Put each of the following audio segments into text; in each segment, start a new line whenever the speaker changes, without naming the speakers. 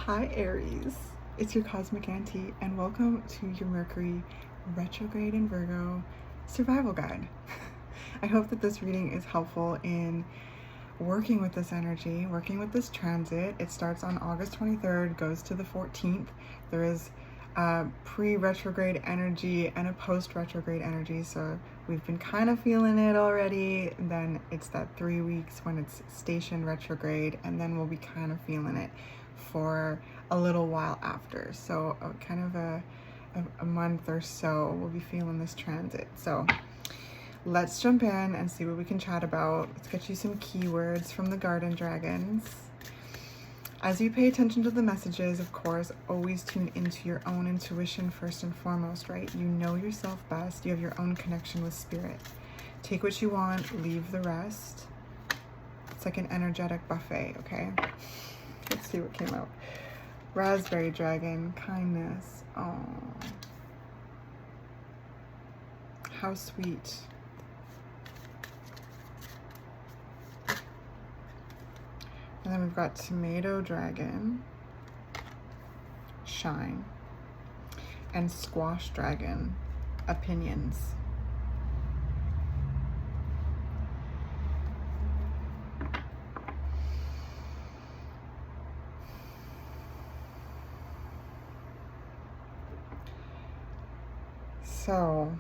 Hi Aries, it's your Cosmic Auntie and welcome to your Mercury Retrograde in Virgo survival guide. I hope that this reading is helpful in working with this energy, working with this transit. It starts on August 23rd, goes to the 14th. There is a pre-retrograde energy and a post-retrograde energy, so we've been kind of feeling it already. And then it's that 3 weeks when it's stationed retrograde, and then we'll be kind of feeling it for a little while after. So kind of a month or so we'll be feeling this transit. So let's jump in and see what we can chat about. Let's get you some keywords from the garden dragons. As you pay attention to the messages, of course, always tune into your own intuition first and foremost, right? You know yourself best. You have your own connection with spirit. Take what you want, leave the rest. It's like an energetic buffet, okay? Let's see what came out. Raspberry dragon, kindness. Oh, how sweet. And then we've got tomato dragon, shine, and squash dragon, opinions. So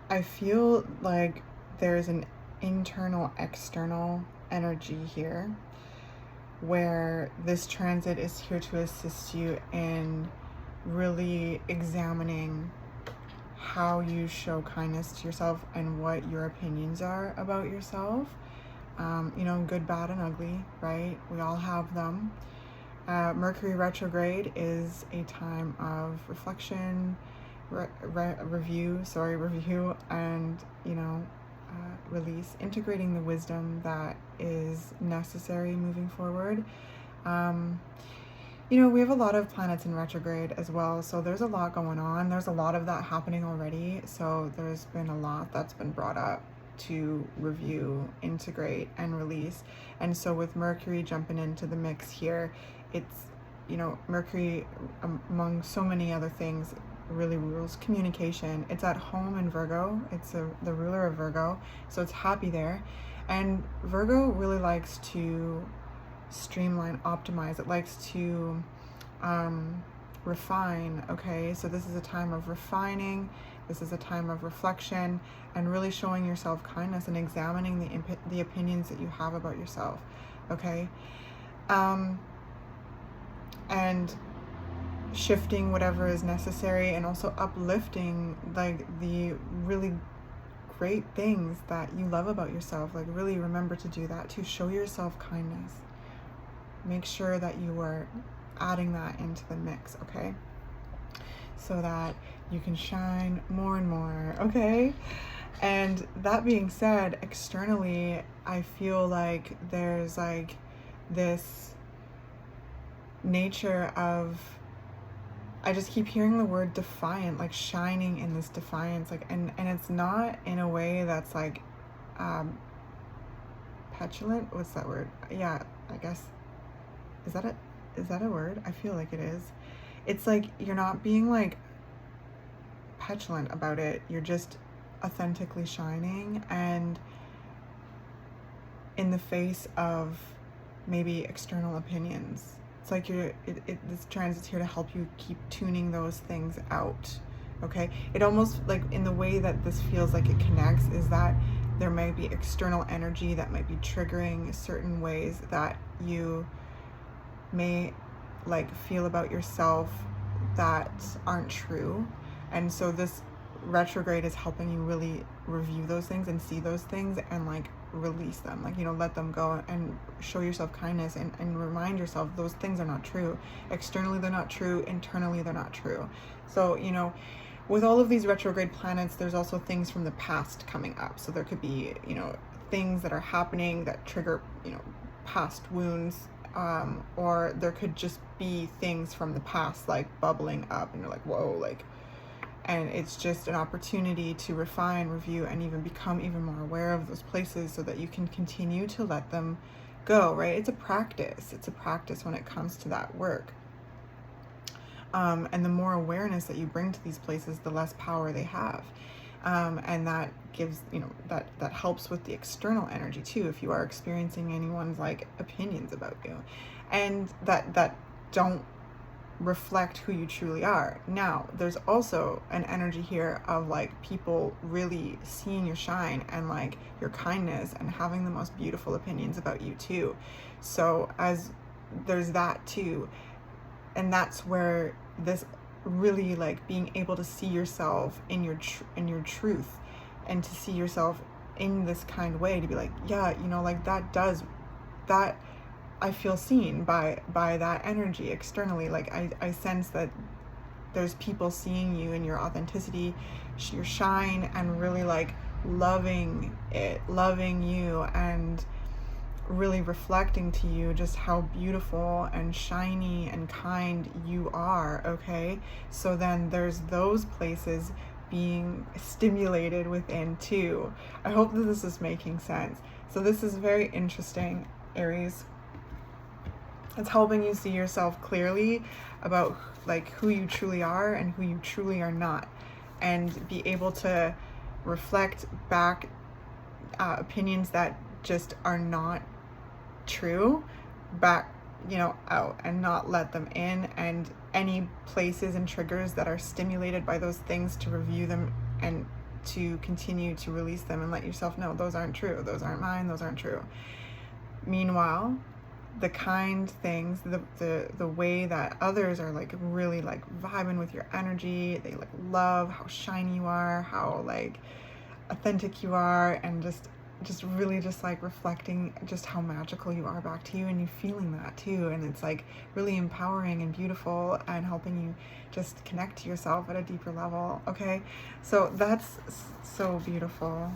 I feel like there's an internal external energy here where this transit is here to assist you in really examining how you show kindness to yourself and what your opinions are about yourself. You know, good, bad, and ugly, right? We all have them. Mercury retrograde is a time of reflection, review, and, you know, release, integrating the wisdom that is necessary moving forward. You know, we have a lot of planets in retrograde as well, so there's a lot going on. There's a lot of that happening already, so there's been a lot that's been brought up to review, integrate, and release. And so with Mercury jumping into the mix here, it's, you know, Mercury, among so many other things, really rules communication. It's at home in Virgo. It's the ruler of Virgo, so it's happy there. And Virgo really likes to streamline, optimize. It likes to refine. Okay, so this is a time of refining. This is a time of reflection and really showing yourself kindness and examining the opinions that you have about yourself. Okay, and shifting whatever is necessary, and also uplifting like the really great things that you love about yourself. Like, really remember to do that, to show yourself kindness. Make sure that you are adding that into the mix, okay? So that you can shine more and more, okay? And that being said, externally, I feel like there's like this nature of, I just keep hearing the word defiant, like shining in this defiance, like, and it's not in a way that's like petulant. What's that word? Yeah, I guess, is that a word? I feel like it is. It's like you're not being like petulant about it. You're just authentically shining, and in the face of maybe external opinions. It's like this transit's here to help you keep tuning those things out, okay? It almost, like, in the way that this feels like it connects is that there might be external energy that might be triggering certain ways that you may like feel about yourself that aren't true. And so this retrograde is helping you really review those things and see those things and like release them, like, you know, let them go and show yourself kindness and remind yourself those things are not true. Externally they're not true, internally they're not true. So, you know, with all of these retrograde planets, there's also things from the past coming up. So there could be, you know, things that are happening that trigger, you know, past wounds, or there could just be things from the past like bubbling up and you're like, whoa, like, and it's just an opportunity to refine, review, and even become even more aware of those places so that you can continue to let them go, right? It's a practice. It's a practice when it comes to that work. And the more awareness that you bring to these places, the less power they have. And that gives, that helps with the external energy too, if you are experiencing anyone's like opinions about you, and that don't reflect who you truly are. Now, there's also an energy here of like people really seeing your shine and like your kindness and having the most beautiful opinions about you too. So as there's that too, and that's where this really like being able to see yourself in your truth, and to see yourself in this kind way, to be like, yeah, like that I feel seen by that energy externally. Like I sense that there's people seeing you in your authenticity, your shine, and really like loving it, loving you, and really reflecting to you just how beautiful and shiny and kind you are. Okay, so then there's those places being stimulated within too. I hope that this is making sense. So this is very interesting, Aries. It's helping you see yourself clearly about like who you truly are and who you truly are not, and be able to reflect back opinions that just are not true back, out, and not let them in, and any places and triggers that are stimulated by those things, to review them and to continue to release them and let yourself know those aren't true, those aren't mine, those aren't true. Meanwhile, the kind things, the way that others are like really like vibing with your energy, they like love how shiny you are, how like authentic you are, and just really just like reflecting just how magical you are back to you, and you feeling that too, and it's like really empowering and beautiful, and helping you just connect to yourself at a deeper level. Okay, so that's so beautiful.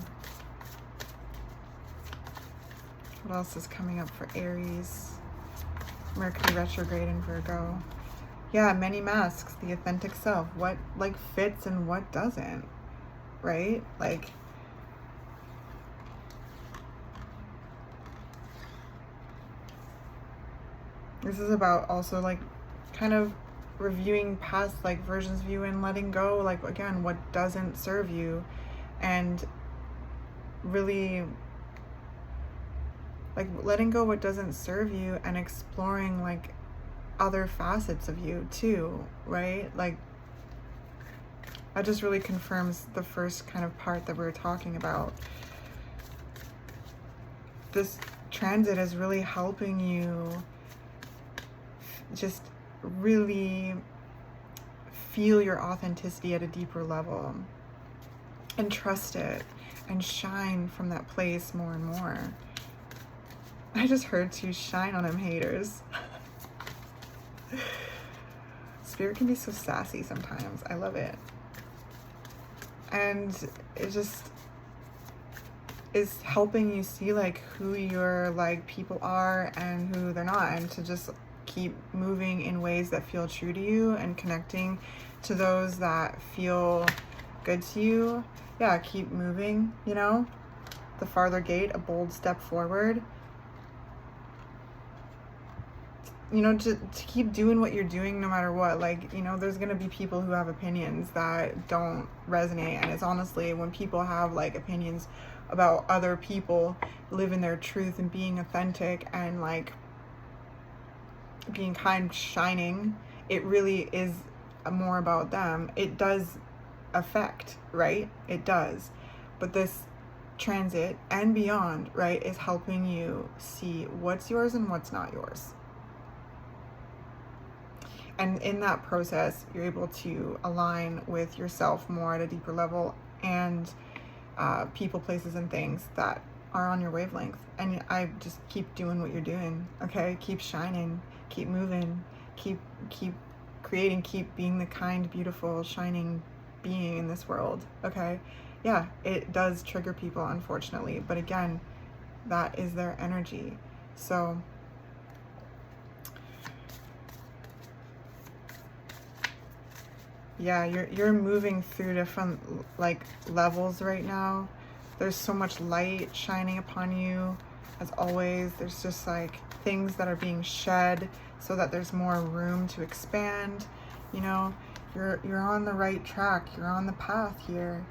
What else is coming up for Aries? Mercury retrograde in Virgo. Yeah, many masks, the authentic self. What like fits and what doesn't, right? Like, this is about also like kind of reviewing past like versions of you and letting go, like again, what doesn't serve you, and really like letting go what doesn't serve you, and exploring like other facets of you too, right? Like that just really confirms the first kind of part that we were talking about. This transit is really helping you just really feel your authenticity at a deeper level, and trust it, and shine from that place more and more. I just heard to shine on them haters. Spirit can be so sassy sometimes. I love it. And it just is helping you see like who your like people are and who they're not, and to just keep moving in ways that feel true to you, and connecting to those that feel good to you. Yeah, keep moving, the farther gate, a bold step forward. To keep doing what you're doing no matter what. Like, there's gonna be people who have opinions that don't resonate, and it's honestly, when people have like opinions about other people living their truth and being authentic and like being kind, shining, it really is more about them. It does affect, right? It does. But this transit and beyond, right, is helping you see what's yours and what's not yours. And in that process, you're able to align with yourself more at a deeper level, and people, places, and things that are on your wavelength. And I just keep doing what you're doing, okay? Keep shining, keep moving, keep creating, keep being the kind, beautiful, shining being in this world, okay? Yeah, it does trigger people, unfortunately, but again, that is their energy. So yeah, you're moving through different like levels right now. There's so much light shining upon you. as always. There's just like things that are being shed so that there's more room to expand. You know, you're on the right track. You're on the path here.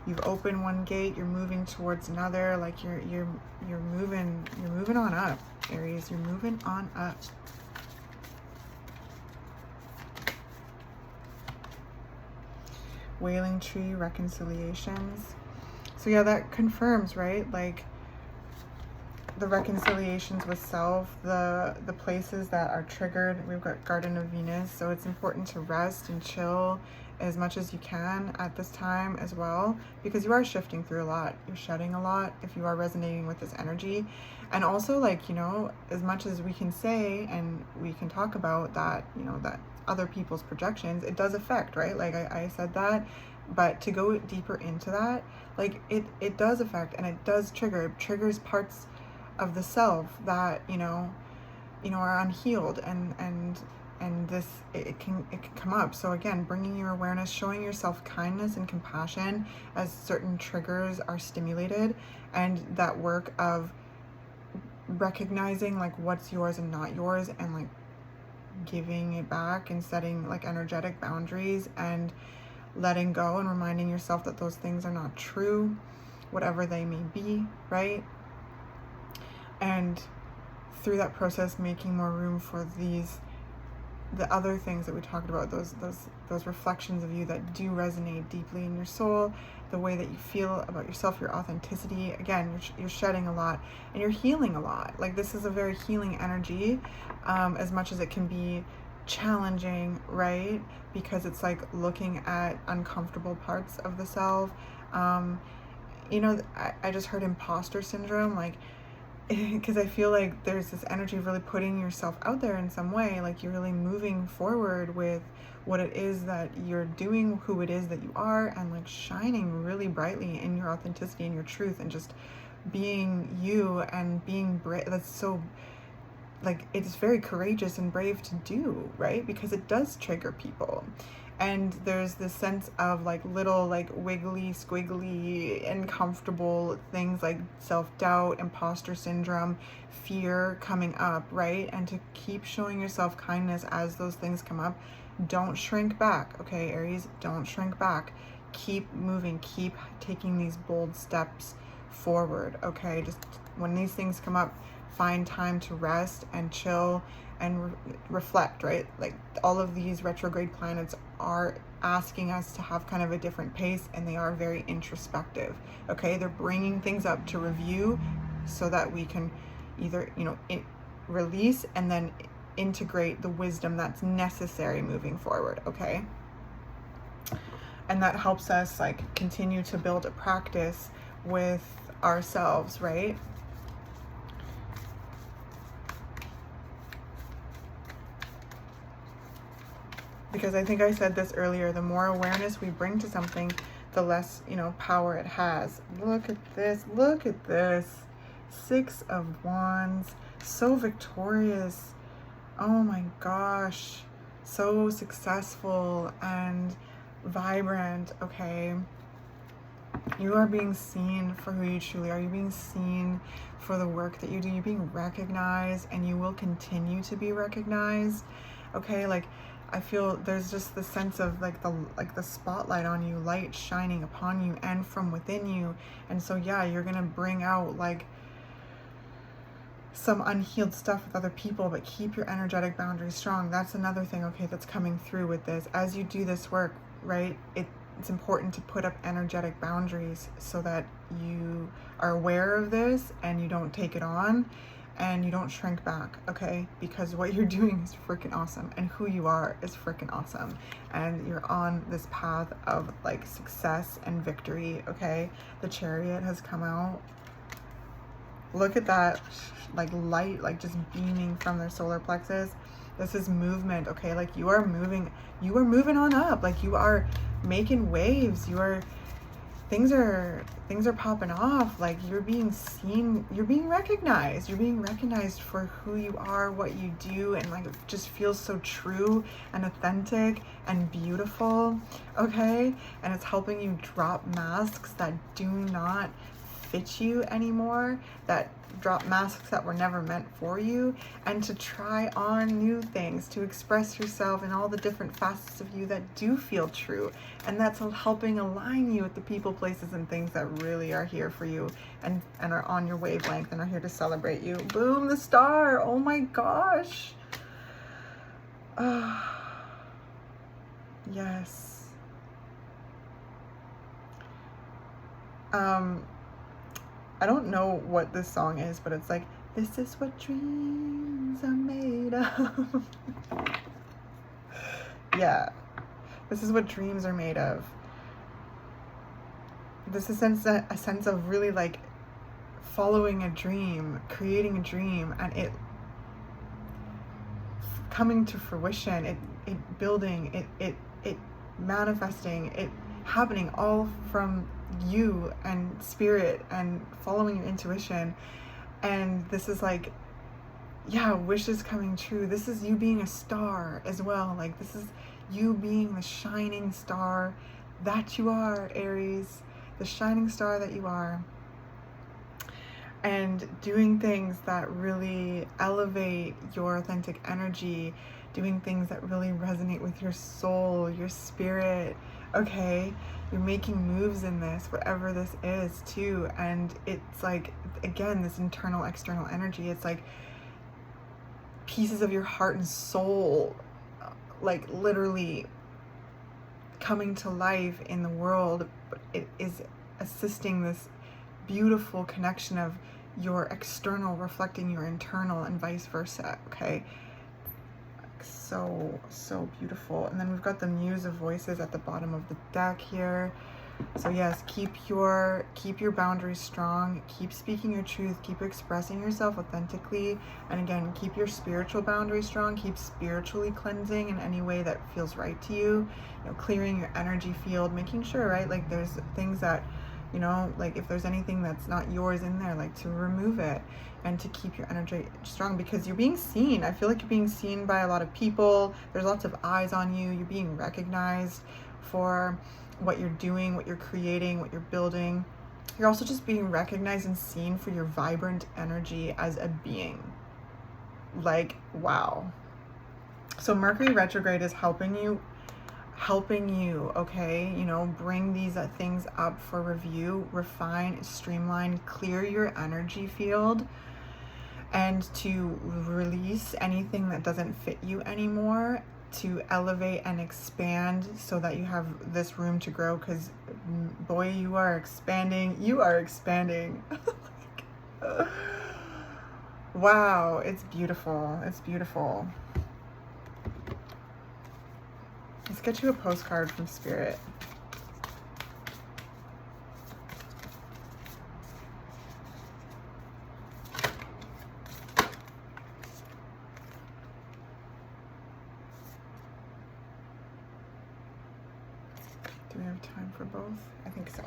You've opened one gate, you're moving towards another. Like you're moving on up, Aries. You're moving on up. Wailing tree, reconciliations. So yeah, that confirms, right? Like the reconciliations with self, the places that are triggered. We've got Garden of Venus, so it's important to rest and chill as much as you can at this time as well, because you are shifting through a lot. You're shedding a lot if you are resonating with this energy. And also, like, you know, as much as we can say and we can talk about that, you know, that other people's projections, it does affect, right? Like I said that, but to go deeper into that, like it does affect, and it does triggers parts of the self that you know are unhealed, and this it can come up. So again, bringing your awareness, showing yourself kindness and compassion as certain triggers are stimulated, and that work of recognizing like what's yours and not yours, and like giving it back and setting like energetic boundaries and letting go and reminding yourself that those things are not true, whatever they may be, right? And through that process, making more room for the other things that we talked about, those reflections of you that do resonate deeply in your soul, the way that you feel about yourself, your authenticity. Again, you're shedding a lot and you're healing a lot. Like this is a very healing energy, as much as it can be challenging, right? Because it's like looking at uncomfortable parts of the self. You know, I just heard imposter syndrome, like, because I feel like there's this energy of really putting yourself out there in some way, like you're really moving forward with what it is that you're doing, who it is that you are, and like shining really brightly in your authenticity and your truth, and just being you and being brave. That's so, like, it's very courageous and brave to do, right? Because it does trigger people. And there's this sense of like little like wiggly, squiggly, uncomfortable things like self-doubt, imposter syndrome, fear coming up, right? And to keep showing yourself kindness as those things come up. Don't shrink back, okay, Aries? Don't shrink back. Keep moving, keep taking these bold steps forward, okay? Just when these things come up, find time to rest and chill and reflect, right? Like all of these retrograde planets are asking us to have kind of a different pace, and they are very introspective, okay? They're bringing things up to review so that we can either, you know, release and then integrate the wisdom that's necessary moving forward, okay? And that helps us like continue to build a practice with ourselves, right? Because I think I said this earlier, the more awareness we bring to something, the less, you know, power it has. Look at this. Look at this. 6 of Wands. So victorious. Oh my gosh. So successful and vibrant, okay? You are being seen for who you truly are. You're being seen for the work that you do. You're being recognized, and you will continue to be recognized, okay? Like, I feel there's just the sense of like the spotlight on you, light shining upon you and from within you. And so yeah, you're gonna bring out like some unhealed stuff with other people, but keep your energetic boundaries strong. That's another thing, okay, that's coming through with this. As you do this work, right, it's important to put up energetic boundaries so that you are aware of this and you don't take it on. And you don't shrink back, okay? Because what you're doing is freaking awesome, and who you are is freaking awesome. And you're on this path of like success and victory, okay? The Chariot has come out. Look at that, like light, like just beaming from their solar plexus. This is movement, okay? Like you are moving on up. Like you are making waves. Things are popping off. Like you're being seen, you're being recognized for who you are, what you do, and like it just feels so true and authentic and beautiful, okay? And it's helping you drop masks that do not fit you anymore, that drop masks that were never meant for you, and to try on new things, to express yourself in all the different facets of you that do feel true. And that's helping align you with the people, places, and things that really are here for you and are on your wavelength and are here to celebrate you. Boom, the star. Oh my gosh. Yes. I don't know what this song is, but it's like, this is what dreams are made of. Yeah, this is what dreams are made of. This is a sense of really like following a dream, creating a dream, and it coming to fruition, it building, it manifesting, it happening all from you and spirit and following your intuition. And this is like, yeah, wishes coming true. This is you being a star as well. Like, this is you being the shining star that you are, Aries, the shining star that you are, and doing things that really elevate your authentic energy, doing things that really resonate with your soul, your spirit. Okay, you're making moves in this, whatever this is too. And it's like, again, this internal, external energy. It's like pieces of your heart and soul, like literally coming to life in the world. But it is assisting this beautiful connection of your external reflecting your internal and vice versa. Okay, so beautiful. And then we've got the Muse of Voices at the bottom of the deck here. So yes, keep your boundaries strong, keep speaking your truth, keep expressing yourself authentically, and again, keep your spiritual boundaries strong, keep spiritually cleansing in any way that feels right to you. You know, clearing your energy field, making sure, right, like there's things that, you know, like if there's anything that's not yours in there, like to remove it and to keep your energy strong, because you're being seen. I feel like you're being seen by a lot of people. There's lots of eyes on you. You're being recognized for what you're doing, what you're creating, what you're building. You're also just being recognized and seen for your vibrant energy as a being. Like, wow. So Mercury retrograde is helping you, okay, you know, bring these things up for review, refine, streamline, clear your energy field, and to release anything that doesn't fit you anymore, to elevate and expand so that you have this room to grow, because boy, you are expanding. Wow, it's beautiful. Let's get you a postcard from Spirit. Do we have time for both? I think so.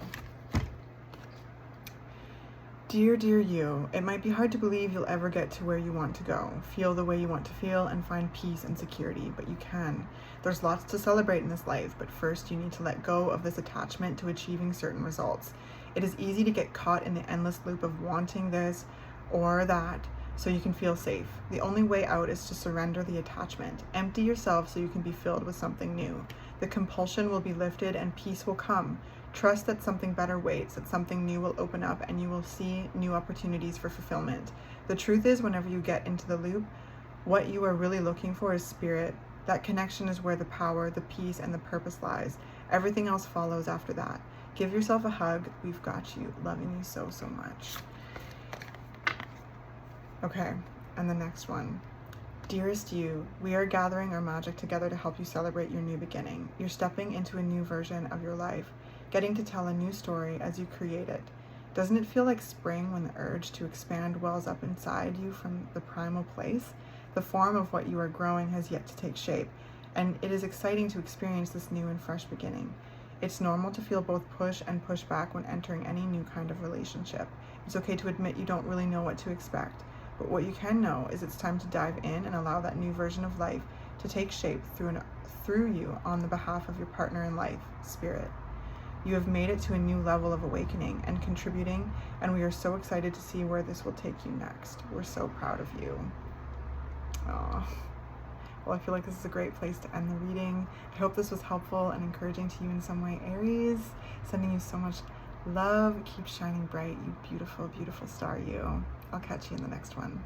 Dear you, it might be hard to believe you'll ever get to where you want to go, feel the way you want to feel, and find peace and security, but you can. There's lots to celebrate in this life, but first you need to let go of this attachment to achieving certain results. It is easy to get caught in the endless loop of wanting this or that so you can feel safe. The only way out is to surrender the attachment. Empty yourself so you can be filled with something new. The compulsion will be lifted and peace will come. Trust that something better waits, that something new will open up, and you will see new opportunities for fulfillment. The truth is, whenever you get into the loop, what you are really looking for is spirit. That connection is where the power, the peace, and the purpose lies. Everything else follows after that. Give yourself a hug. We've got you. Loving you so much. Okay, and the next one. Dearest you, we are gathering our magic together to help you celebrate your new beginning. You're stepping into a new version of your life, getting to tell a new story as you create it. Doesn't it feel like spring when the urge to expand wells up inside you from the primal place? The form of what you are growing has yet to take shape, and it is exciting to experience this new and fresh beginning. It's normal to feel both push and push back when entering any new kind of relationship. It's okay to admit you don't really know what to expect, but what you can know is it's time to dive in and allow that new version of life to take shape through you on the behalf of your partner in life, Spirit. You have made it to a new level of awakening and contributing, and we are so excited to see where this will take you next. We're so proud of you. Oh. Well, I feel like this is a great place to end the reading. I hope this was helpful and encouraging to you in some way, Aries. Sending you so much love. Keep shining bright, you beautiful, beautiful star, you. I'll catch you in the next one.